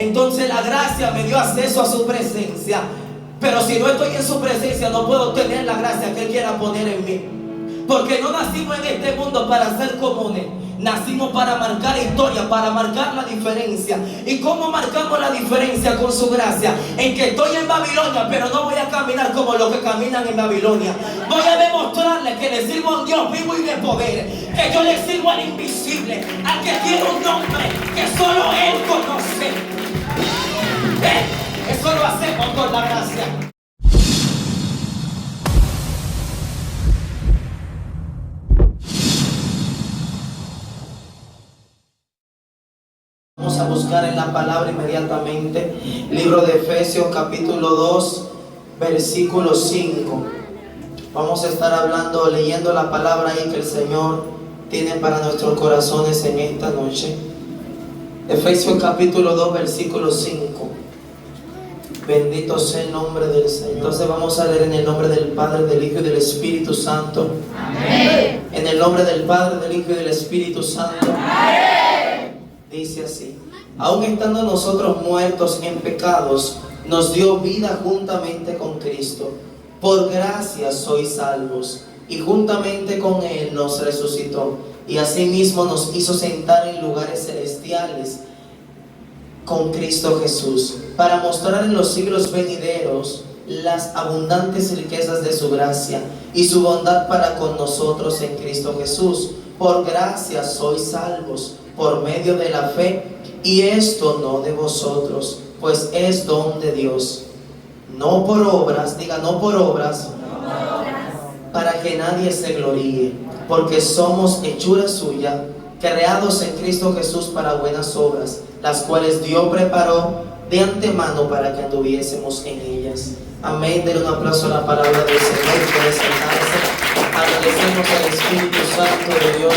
Entonces la gracia me dio acceso a su presencia. Pero si no estoy en su presencia, no puedo tener la gracia que Él quiera poner en mí. Porque no nacimos en este mundo para ser comunes. Nacimos para marcar historia, para marcar la diferencia. ¿Y cómo marcamos la diferencia? Con su gracia. En que estoy en Babilonia, pero no voy a caminar como los que caminan en Babilonia. Voy a demostrarles que le sirvo a un Dios vivo y de poder. Que yo le sirvo al invisible, al que tiene un nombre que solo Él conoce. Eso lo hacemos con la gracia. Vamos a buscar en la palabra inmediatamente. Libro de Efesios capítulo 2 versículo 5. Vamos a estar hablando, leyendo la palabra ahí que el Señor tiene para nuestros corazones en esta noche. Efesios capítulo 2 versículo 5. Bendito sea el nombre del Señor. Entonces vamos a leer en el nombre del Padre, del Hijo y del Espíritu Santo. Amén. En el nombre del Padre, del Hijo y del Espíritu Santo. Amén. Dice así: aun estando nosotros muertos en pecados, nos dio vida juntamente con Cristo. Por gracia sois salvos, y juntamente con Él nos resucitó, y asimismo nos hizo sentar en lugares celestiales con Cristo Jesús, para mostrar en los siglos venideros las abundantes riquezas de su gracia y su bondad para con nosotros en Cristo Jesús. Por gracia sois salvos, por medio de la fe, y esto no de vosotros, pues es don de Dios, no por obras, diga no por obras, para que nadie se gloríe, porque somos hechura suya, creados en Cristo Jesús para buenas obras, las cuales Dios preparó de antemano para que anduviésemos en ellas. Amén. Denle un aplauso a la palabra del Señor. Puede sentarse. Agradecemos al Espíritu Santo de Dios.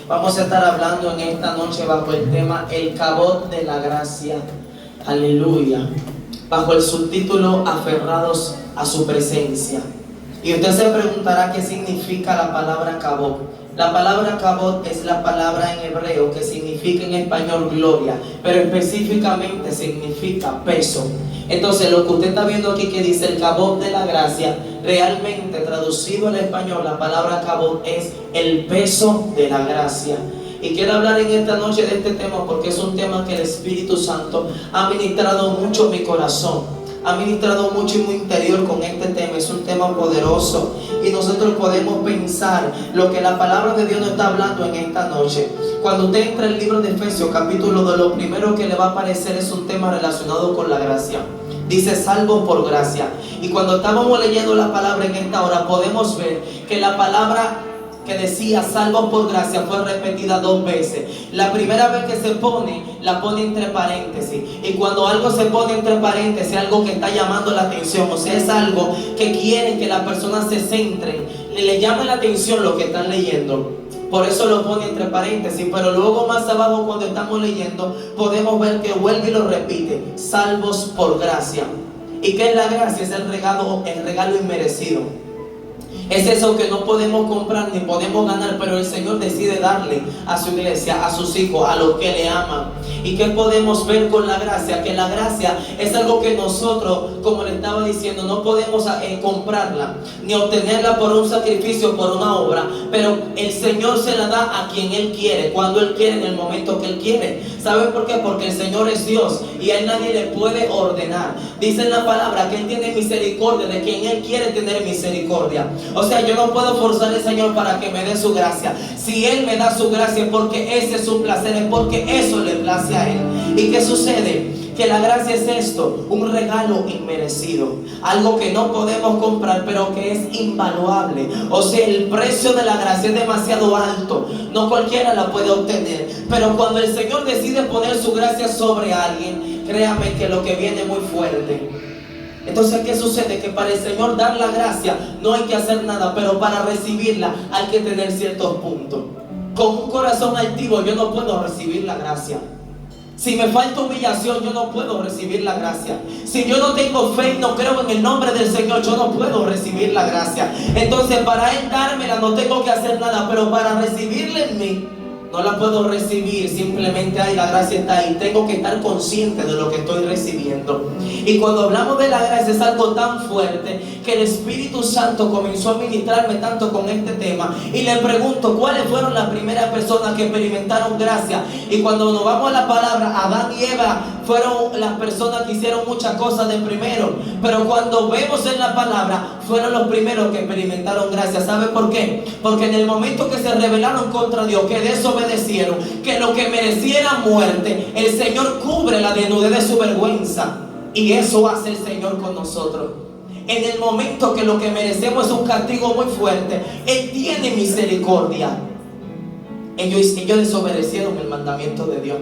Vamos a estar hablando en esta noche bajo el tema El cabot de la gracia. Aleluya. Bajo el subtítulo Aferrados a su presencia. Y usted se preguntará qué significa la palabra cabot. La palabra cabot es la palabra en hebreo que significa en español gloria, pero específicamente significa peso. Entonces lo que usted está viendo aquí que dice el cabot de la gracia, realmente traducido al español la palabra cabot es el peso de la gracia. Y quiero hablar en esta noche de este tema porque es un tema que el Espíritu Santo ha ministrado mucho en mi corazón. Ha ministrado mucho en mi interior con este tema. Es un tema poderoso y nosotros podemos pensar lo que la palabra de Dios nos está hablando en esta noche. Cuando usted entra en el libro de Efesios capítulo 2, lo primero que le va a aparecer es un tema relacionado con la gracia. Dice salvo por gracia. Y cuando estábamos leyendo la palabra en esta hora, podemos ver que la palabra que decía salvo por gracia fue repetida 2 veces. La primera vez que se pone, la pone entre paréntesis. Y cuando algo se pone entre paréntesis, algo que está llamando la atención, o sea, es algo que quieren que las personas se centren, le llame la atención lo que están leyendo. Por eso lo pone entre paréntesis. Pero luego más abajo, cuando estamos leyendo, podemos ver que vuelve y lo repite: salvos por gracia. ¿Y qué es la gracia? Es el regalo inmerecido. Es eso que no podemos comprar ni podemos ganar, pero el Señor decide darle a su iglesia, a sus hijos, a los que le aman. ¿Y qué podemos ver con la gracia? Que la gracia es algo que nosotros, como le estaba diciendo, no podemos comprarla ni obtenerla por un sacrificio, por una obra, pero el Señor se la da a quien Él quiere, cuando Él quiere, en el momento que Él quiere. ¿Saben por qué? Porque el Señor es Dios y a Él nadie le puede ordenar. Dice en la palabra que Él tiene misericordia de quien Él quiere tener misericordia. O sea, yo no puedo forzar al Señor para que me dé su gracia. Si Él me da su gracia es porque ese es su placer, es porque eso le place a Él. ¿Y qué sucede? Que la gracia es esto, un regalo inmerecido, algo que no podemos comprar, pero que es invaluable. O sea, el precio de la gracia es demasiado alto, no cualquiera la puede obtener. Pero cuando el Señor decide poner su gracia sobre alguien, créame que lo que viene es muy fuerte. Entonces, ¿qué sucede? Que para el Señor dar la gracia no hay que hacer nada, pero para recibirla hay que tener ciertos puntos. Con un corazón altivo yo no puedo recibir la gracia. Si me falta humillación, yo no puedo recibir la gracia. Si yo no tengo fe y no creo en el nombre del Señor, yo no puedo recibir la gracia. Entonces, para Él dármela no tengo que hacer nada, pero para recibirla en mí no la puedo recibir simplemente ahí, la gracia está ahí. Tengo que estar consciente de lo que estoy recibiendo. Y cuando hablamos de la gracia es algo tan fuerte que el Espíritu Santo comenzó a ministrarme tanto con este tema. Y le pregunto, ¿cuáles fueron las primeras personas que experimentaron gracia? Y cuando nos vamos a la palabra, Adán y Eva fueron las personas que hicieron muchas cosas de primero. Pero cuando vemos en la palabra, fueron los primeros que experimentaron gracia. ¿Sabe por qué? Porque en el momento que se rebelaron contra Dios, que desobedecieron, que lo que mereciera muerte, el Señor cubre la desnudez de su vergüenza. Y eso hace el Señor con nosotros. En el momento que lo que merecemos es un castigo muy fuerte, Él tiene misericordia. Ellos desobedecieron el mandamiento de Dios.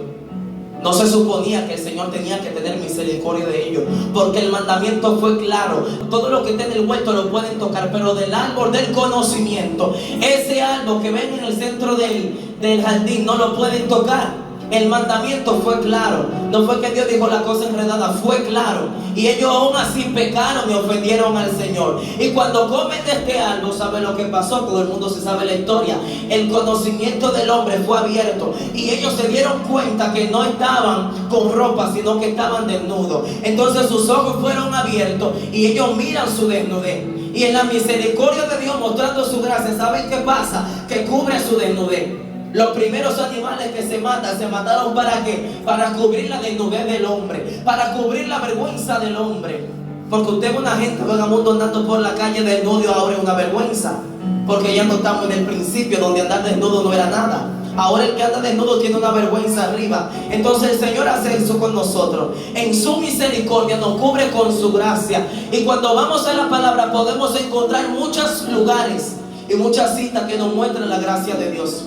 No se suponía que el Señor tenía que tener misericordia de ellos, porque el mandamiento fue claro. Todo lo que está en el huerto lo pueden tocar, pero del árbol del conocimiento, ese árbol que ven en el centro del jardín, no lo pueden tocar. El mandamiento fue claro. No fue que Dios dijo la cosa enredada, fue claro. Y ellos aún así pecaron y ofendieron al Señor. Y cuando comen de este árbol, ¿sabe lo que pasó? Todo el mundo se sabe la historia. El conocimiento del hombre fue abierto. Y ellos se dieron cuenta que no estaban con ropa, sino que estaban desnudos. Entonces sus ojos fueron abiertos y ellos miran su desnudez. Y en la misericordia de Dios, mostrando su gracia, ¿saben qué pasa? Que cubre su desnudez. Los primeros animales que se mataron ¿para qué? Para cubrir la desnudez del hombre, para cubrir la vergüenza del hombre. Porque usted ve una gente vagabundo andando por la calle desnudo, ahora es una vergüenza. Porque ya no estamos en el principio donde andar desnudo no era nada. Ahora el que anda desnudo tiene una vergüenza arriba. Entonces el Señor hace eso con nosotros. En su misericordia nos cubre con su gracia. Y cuando vamos a la palabra podemos encontrar muchos lugares y muchas citas que nos muestran la gracia de Dios.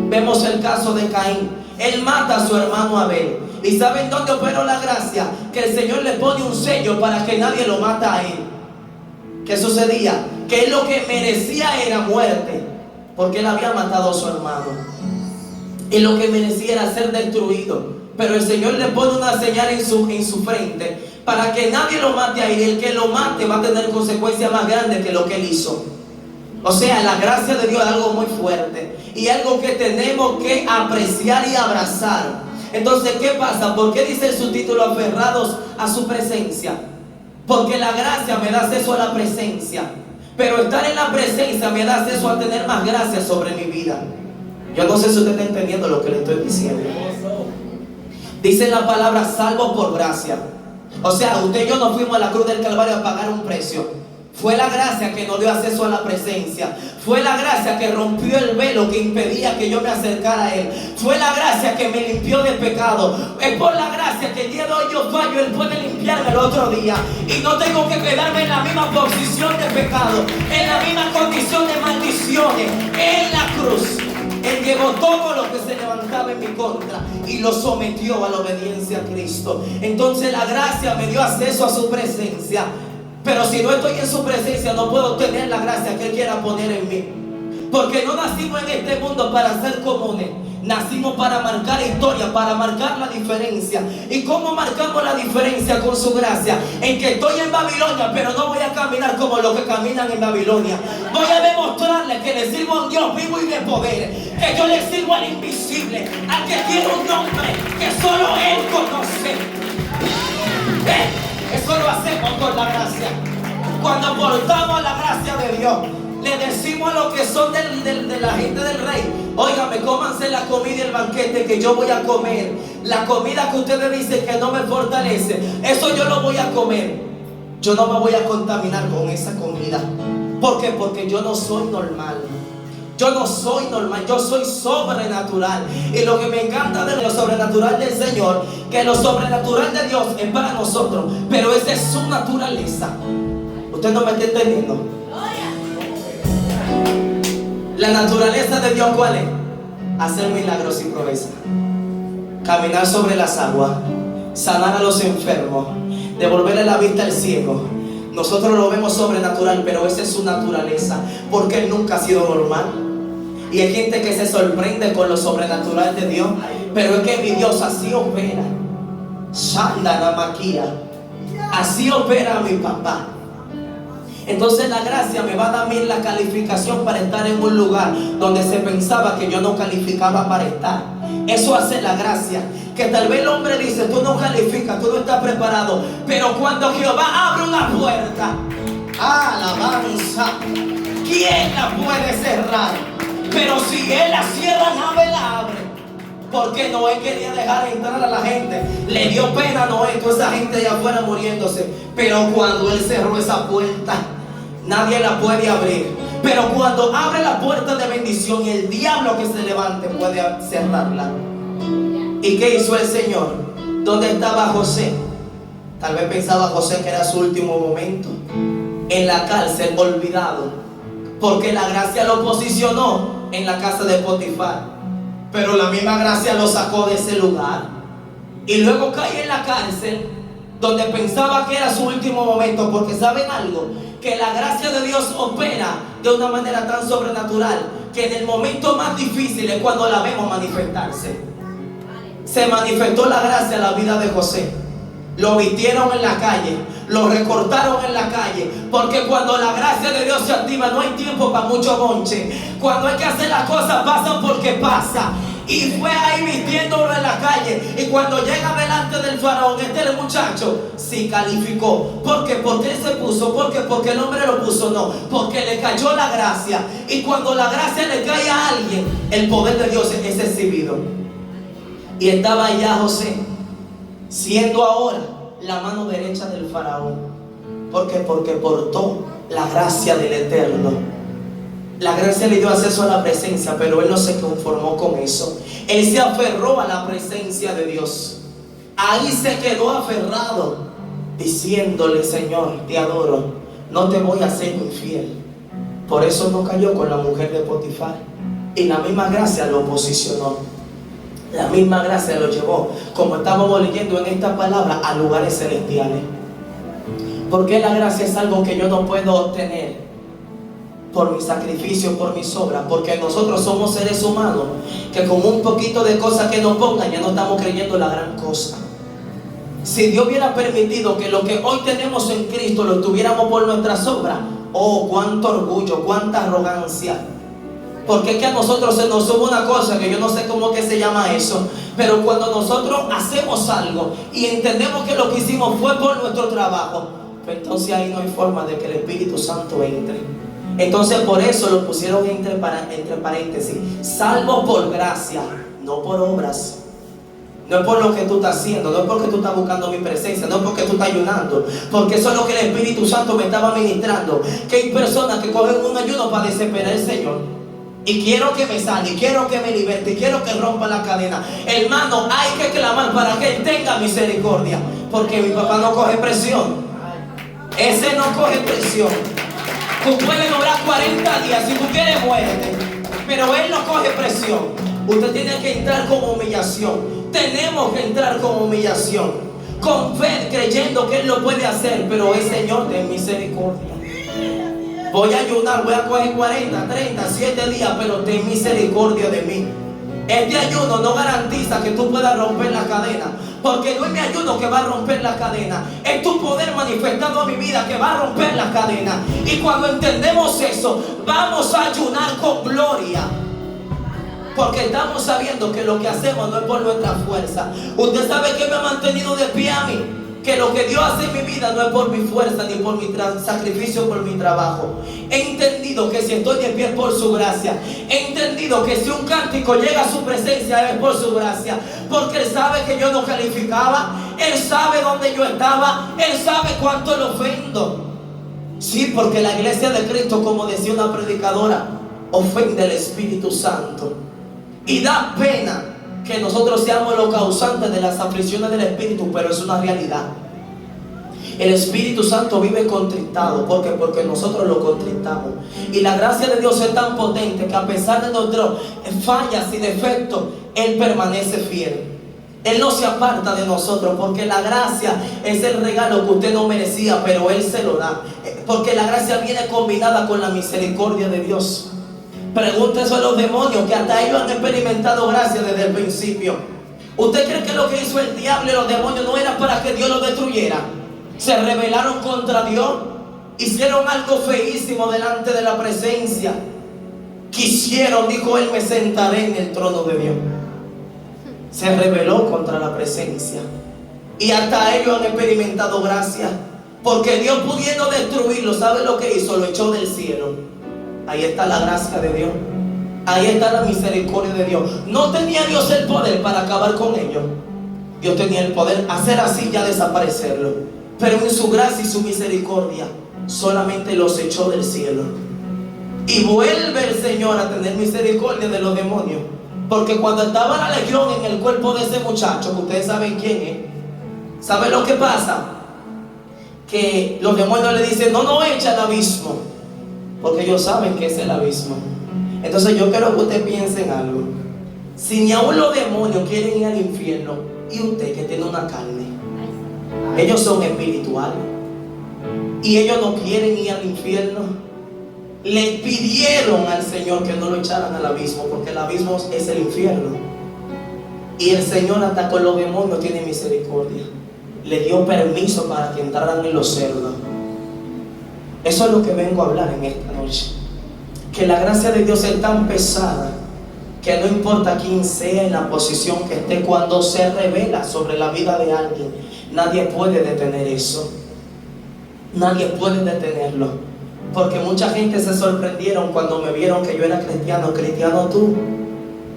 Vemos el caso de Caín. Él mata a su hermano Abel. ¿Y saben dónde operó la gracia? Que el Señor le pone un sello para que nadie lo mata a él. ¿Qué sucedía? Que él lo que merecía era muerte, porque él había matado a su hermano. Y lo que merecía era ser destruido. Pero el Señor le pone una señal en su frente para que nadie lo mate a él. Y el que lo mate va a tener consecuencias más grandes que lo que él hizo. O sea, la gracia de Dios es algo muy fuerte y algo que tenemos que apreciar y abrazar. Entonces, ¿qué pasa? ¿Por qué dice el subtítulo aferrados a su presencia? Porque la gracia me da acceso a la presencia, pero estar en la presencia me da acceso a tener más gracia sobre mi vida. Yo no sé si usted está entendiendo lo que le estoy diciendo. Dice la palabra salvo por gracia. O sea, usted y yo no fuimos a la cruz del Calvario a pagar un precio. Fue la gracia que nos dio acceso a la presencia. Fue la gracia que rompió el velo que impedía que yo me acercara a Él. Fue la gracia que me limpió de pecado. Es por la gracia que el día de hoy yo fallo, Él puede limpiarme el otro día. Y no tengo que quedarme en la misma posición de pecado, en la misma condición de maldiciones. En la cruz Él llevó todo lo que se levantaba en mi contra y lo sometió a la obediencia a Cristo. Entonces la gracia me dio acceso a su presencia. Pero si no estoy en su presencia, no puedo tener la gracia que Él quiera poner en mí. Porque no nacimos en este mundo para ser comunes. Nacimos para marcar historia, para marcar la diferencia. ¿Y cómo marcamos la diferencia? Con su gracia. En que estoy en Babilonia, pero no voy a caminar como los que caminan en Babilonia. Voy a demostrarles que le sirvo a un Dios vivo y de poder. Que yo le sirvo al invisible, al que tiene un nombre que solo Él conoce. Eso lo hacemos con la gracia. Cuando aportamos la gracia de Dios, le decimos a los que son de la gente del rey: óigame, cómanse la comida y el banquete que yo voy a comer. La comida que ustedes dicen que no me fortalece, eso yo lo voy a comer. Yo no me voy a contaminar con esa comida. ¿Por qué? Porque yo no soy normal. Yo no soy normal, yo soy sobrenatural. Y lo que me encanta de lo sobrenatural del Señor, que lo sobrenatural de Dios es para nosotros, pero esa es su naturaleza. ¿Usted no me está entendiendo? La naturaleza de Dios, ¿cuál es? Hacer milagros y proezas, caminar sobre las aguas, sanar a los enfermos, devolverle la vista al ciego. Nosotros lo vemos sobrenatural, pero esa es su naturaleza, porque Él nunca ha sido normal. Y hay gente que se sorprende con lo sobrenatural de Dios, pero es que mi Dios así opera. Shanda la maquia, así opera mi papá. Entonces la gracia me va a dar a mí la calificación para estar en un lugar donde se pensaba que yo no calificaba para estar. Eso hace la gracia. Que tal vez el hombre dice, tú no calificas, tú no estás preparado. Pero cuando Jehová abre una puerta, alabanza, ¿quién la puede cerrar? Pero si Él la cierra, nadie la abre. Porque Noé quería dejar entrar a la gente. Le dio pena a Noé, toda esa gente allá afuera muriéndose. Pero cuando Él cerró esa puerta, nadie la puede abrir. Pero cuando abre la puerta de bendición, el diablo que se levante puede cerrarla. ¿Y qué hizo el Señor? ¿Dónde estaba José? Tal vez pensaba José que era su último momento. En la cárcel, olvidado. Porque la gracia lo posicionó en la casa de Potifar. Pero la misma gracia lo sacó de ese lugar. Y luego cae en la cárcel, donde pensaba que era su último momento. Porque ¿saben algo? Que la gracia de Dios opera de una manera tan sobrenatural, que en el momento más difícil es cuando la vemos manifestarse. Se manifestó la gracia en la vida de José. Lo vistieron en la calle, lo recortaron en la calle. Porque cuando la gracia de Dios se activa, no hay tiempo para mucho bonche. Cuando hay que hacer las cosas, pasan porque pasa. Y fue ahí vistiéndolo en la calle. Y cuando llega delante del faraón, el muchacho sí calificó. ¿Por qué? Porque él se puso. ¿Por qué? Porque el hombre lo puso. No, porque le cayó la gracia. Y cuando la gracia le cae a alguien, el poder de Dios es exhibido. Y estaba allá José, siendo ahora la mano derecha del faraón. ¿Por qué? Porque portó la gracia del Eterno. La gracia le dio acceso a la presencia, pero él no se conformó con eso. Él se aferró a la presencia de Dios. Ahí se quedó aferrado, diciéndole: Señor, te adoro, no te voy a ser infiel. Por eso no cayó con la mujer de Potifar. Y la misma gracia lo posicionó. La misma gracia lo llevó, como estábamos leyendo en esta palabra, a lugares celestiales. Porque la gracia es algo que yo no puedo obtener por mi sacrificio, por mis obras. Porque nosotros somos seres humanos que con un poquito de cosas que nos pongan ya no estamos creyendo la gran cosa. Si Dios hubiera permitido que lo que hoy tenemos en Cristo lo tuviéramos por nuestras obras, oh, cuánto orgullo, cuánta arrogancia. Porque es que a nosotros se nos sube una cosa que yo no sé cómo que se llama eso. Pero cuando nosotros hacemos algo y entendemos que lo que hicimos fue por nuestro trabajo, pues entonces ahí no hay forma de que el Espíritu Santo entre. Entonces por eso lo pusieron entre paréntesis: salvo por gracia, no por obras. No es por lo que tú estás haciendo, no es porque tú estás buscando mi presencia, no es porque tú estás ayunando, porque eso es lo que el Espíritu Santo me estaba ministrando. Que hay personas que cogen un ayuno para desesperar al Señor. Y quiero que me sane, quiero que me liberte, quiero que rompa la cadena. Hermano, hay que clamar para que Él tenga misericordia. Porque mi papá no coge presión. Ese no coge presión. Tú puedes orar 40 días, si tú quieres muérete. Pero Él no coge presión. Usted tiene que entrar con humillación. Tenemos que entrar con humillación, con fe, creyendo que Él lo puede hacer. Pero es Señor de misericordia. Voy a ayunar, voy a coger 40, 30, 7 días, pero ten misericordia de mí. Este ayuno no garantiza que tú puedas romper la cadena, porque no es mi ayuno que va a romper la cadena, es tu poder manifestado en mi vida que va a romper la cadena. Y cuando entendemos eso, vamos a ayunar con gloria, porque estamos sabiendo que lo que hacemos no es por nuestra fuerza. Usted sabe que me ha mantenido de pie a mí, que lo que Dios hace en mi vida no es por mi fuerza ni por mi sacrificio, por mi trabajo. He entendido que si estoy de pie es por su gracia. He entendido que si un cántico llega a su presencia es por su gracia. Porque Él sabe que yo no calificaba. Él sabe dónde yo estaba. Él sabe cuánto lo ofendo. Sí, porque la iglesia de Cristo, como decía una predicadora, ofende al Espíritu Santo. Y da pena que nosotros seamos los causantes de las aflicciones del Espíritu, pero es una realidad. El Espíritu Santo vive contristado. ¿Por qué? Porque nosotros lo contristamos. Y la gracia de Dios es tan potente que a pesar de nuestras fallas y defectos, Él permanece fiel. Él no se aparta de nosotros, porque la gracia es el regalo que usted no merecía, pero Él se lo da. Porque la gracia viene combinada con la misericordia de Dios. Pregúntese a los demonios, que hasta ellos han experimentado gracia desde el principio. ¿Usted cree que lo que hizo el diablo y los demonios no era para que Dios los destruyera? ¿Se rebelaron contra Dios? hicieron algo feísimo delante de la presencia. Quisieron, dijo él, me sentaré en el trono de Dios. Se rebeló contra la presencia. Y hasta ellos han experimentado gracia. Porque Dios, pudiendo destruirlo, ¿sabe lo que hizo? Lo echó del cielo. Ahí está la gracia de Dios. Ahí está la misericordia de Dios. No tenía Dios el poder para acabar con ellos. Dios tenía el poder hacer así, ya desaparecerlo. Pero en su gracia y su misericordia solamente los echó del cielo. Y vuelve el Señor a tener misericordia de los demonios. Porque cuando estaba la legión en el cuerpo de ese muchacho, que ustedes saben quién es, ¿saben lo que pasa? Que los demonios le dicen, no echa al abismo, porque ellos saben que es el abismo. Entonces yo quiero que usted piense en algo. Si ni aún los demonios quieren ir al infierno, y usted que tiene una carne, ellos son espirituales y ellos no quieren ir al infierno, le pidieron al Señor que no lo echaran al abismo, porque el abismo es el infierno. Y el Señor, hasta con los demonios, tiene misericordia. Le dio permiso para que entraran en los cerdos. Eso es lo que vengo a hablar en esta noche. Que la gracia de Dios es tan pesada que no importa quién sea, en la posición que esté, cuando se revela sobre la vida de alguien, nadie puede detener eso. Nadie puede detenerlo. Porque mucha gente se sorprendieron cuando me vieron que yo era cristiano. Cristiano tú,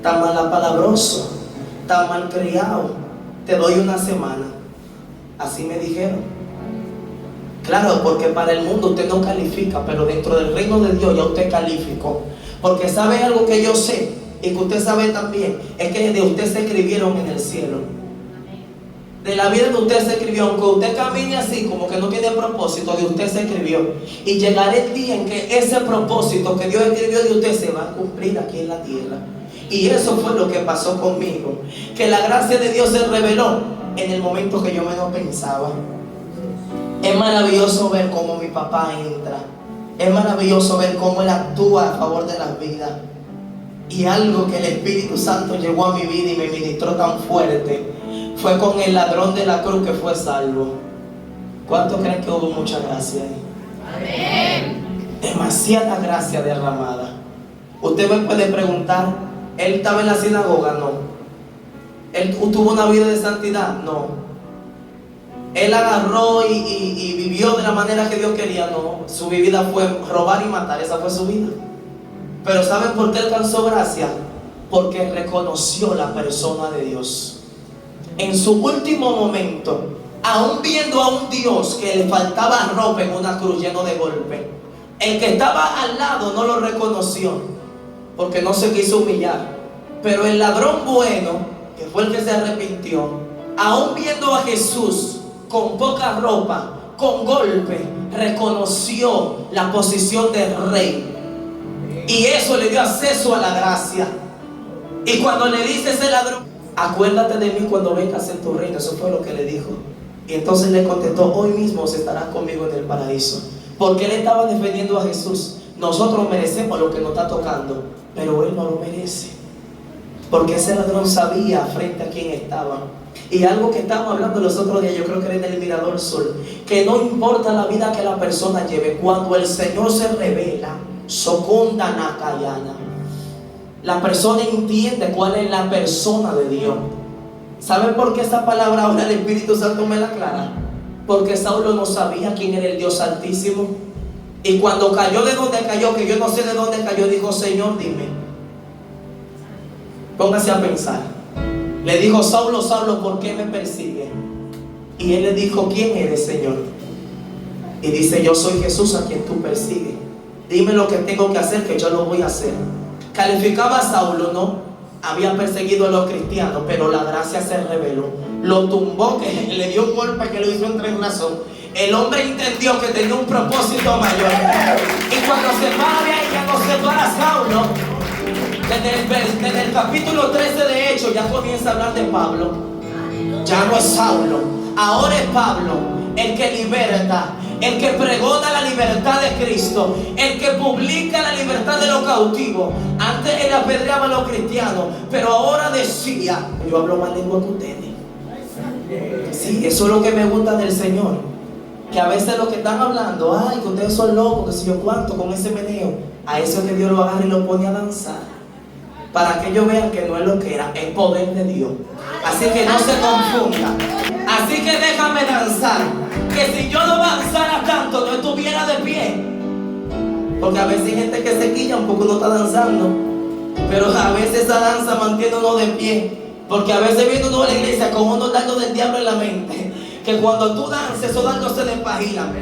tan malapalabroso, tan malcriado, te doy una semana. Así me dijeron. Claro, porque para el mundo usted no califica, pero dentro del reino de Dios ya usted calificó. Porque sabe algo que yo sé y que usted sabe también, es que de usted se escribieron en el cielo. De la vida de usted se escribió. Aunque usted camine así como que no tiene propósito, de usted se escribió. Y llegará el día en que ese propósito que Dios escribió de usted se va a cumplir aquí en la tierra. Y eso fue lo que pasó conmigo. Que la gracia de Dios se reveló en el momento que yo menos pensaba. Es maravilloso ver cómo mi papá entra. Es maravilloso ver cómo Él actúa a favor de las vidas. Y algo que el Espíritu Santo llegó a mi vida y me ministró tan fuerte fue con el ladrón de la cruz que fue salvo. ¿Cuánto creen que hubo mucha gracia ahí? Amén. Demasiada gracia derramada. Usted me puede preguntar, ¿él estaba en la sinagoga? No. ¿Él tuvo una vida de santidad? No. ¿Él agarró y vivió de la manera que Dios quería? No. Su vida fue robar y matar. Esa fue su vida. Pero ¿saben por qué alcanzó gracia? Porque reconoció la persona de Dios. En su último momento, aún viendo a un Dios que le faltaba ropa en una cruz lleno de golpes, el que estaba al lado no lo reconoció, porque no se quiso humillar. Pero el ladrón bueno, que fue el que se arrepintió, aún viendo a Jesús con poca ropa, con golpe, reconoció la posición del rey. Y eso le dio acceso a la gracia. Y cuando le dice ese ladrón, acuérdate de mí cuando vengas en tu reino, eso fue lo que le dijo. Y entonces le contestó, hoy mismo se estarán conmigo en el paraíso. Porque él estaba defendiendo a Jesús. Nosotros merecemos lo que nos está tocando, pero él no lo merece. Porque ese ladrón sabía frente a quién estaba. Y algo que estábamos hablando los otros días, yo creo que era en el Mirador Sur, que no importa la vida que la persona lleve, cuando el Señor se revela, Soconda Nakayana, la persona entiende cuál es la persona de Dios. ¿Saben por qué esa palabra ahora el Espíritu Santo me la aclara? Porque Saulo no sabía quién era el Dios Altísimo. Y cuando cayó de donde cayó, que yo no sé de dónde cayó, dijo, Señor, dime. Póngase a pensar. Le dijo, Saulo, Saulo, ¿por qué me persigue? Y él le dijo, ¿quién eres, Señor? Y dice, yo soy Jesús a quien tú persigues. Dime lo que tengo que hacer, que yo lo voy a hacer. Calificaba a Saulo, ¿no? Había perseguido a los cristianos, pero la gracia se reveló. Lo tumbó, que le dio un golpe que lo hizo entrar en razón. El hombre entendió que tenía un propósito mayor. Y cuando se para de ahí, ya no se para Saulo. Desde el capítulo 13 de Hechos ya comienza a hablar de Pablo. Ya no es Saulo, ahora es Pablo, el que liberta, el que pregona la libertad de Cristo, el que publica la libertad de los cautivos. Antes él apedreaba a los cristianos, pero ahora decía, yo hablo más lengua que ustedes. Sí, eso es lo que me gusta del Señor. Que a veces los que están hablando, ay, que ustedes son locos, que si yo cuánto, con ese meneo, a eso que Dios lo agarra y lo pone a danzar. Para que ellos vean que no es lo que era, es poder de Dios. Así que no se confunda. Así que déjame danzar. Que si yo no danzara tanto, no estuviera de pie. Porque a veces hay gente que se quilla un poco, uno está danzando. Pero a veces esa danza mantiene uno de pie. Porque a veces viene uno a la iglesia con unos dardos del diablo en la mente. Que cuando tú dances, esos dardos se despagilan.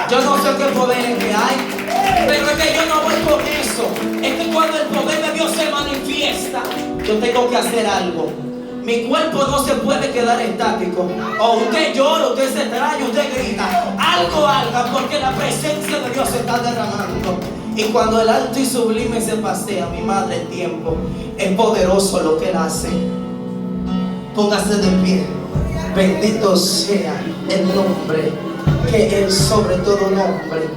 Yo no sé qué poder que hay, pero es que yo no voy con eso. Es que cuando el poder de Dios se manifiesta, yo tengo que hacer algo. Mi cuerpo no se puede quedar estático. O usted llora, usted se trae, usted grita. Algo haga, porque la presencia de Dios se está derramando. Y cuando el alto y sublime se pasea, mi madre, el tiempo, es poderoso lo que Él hace. Póngase de pie. Bendito sea el nombre que es sobre todo nombre.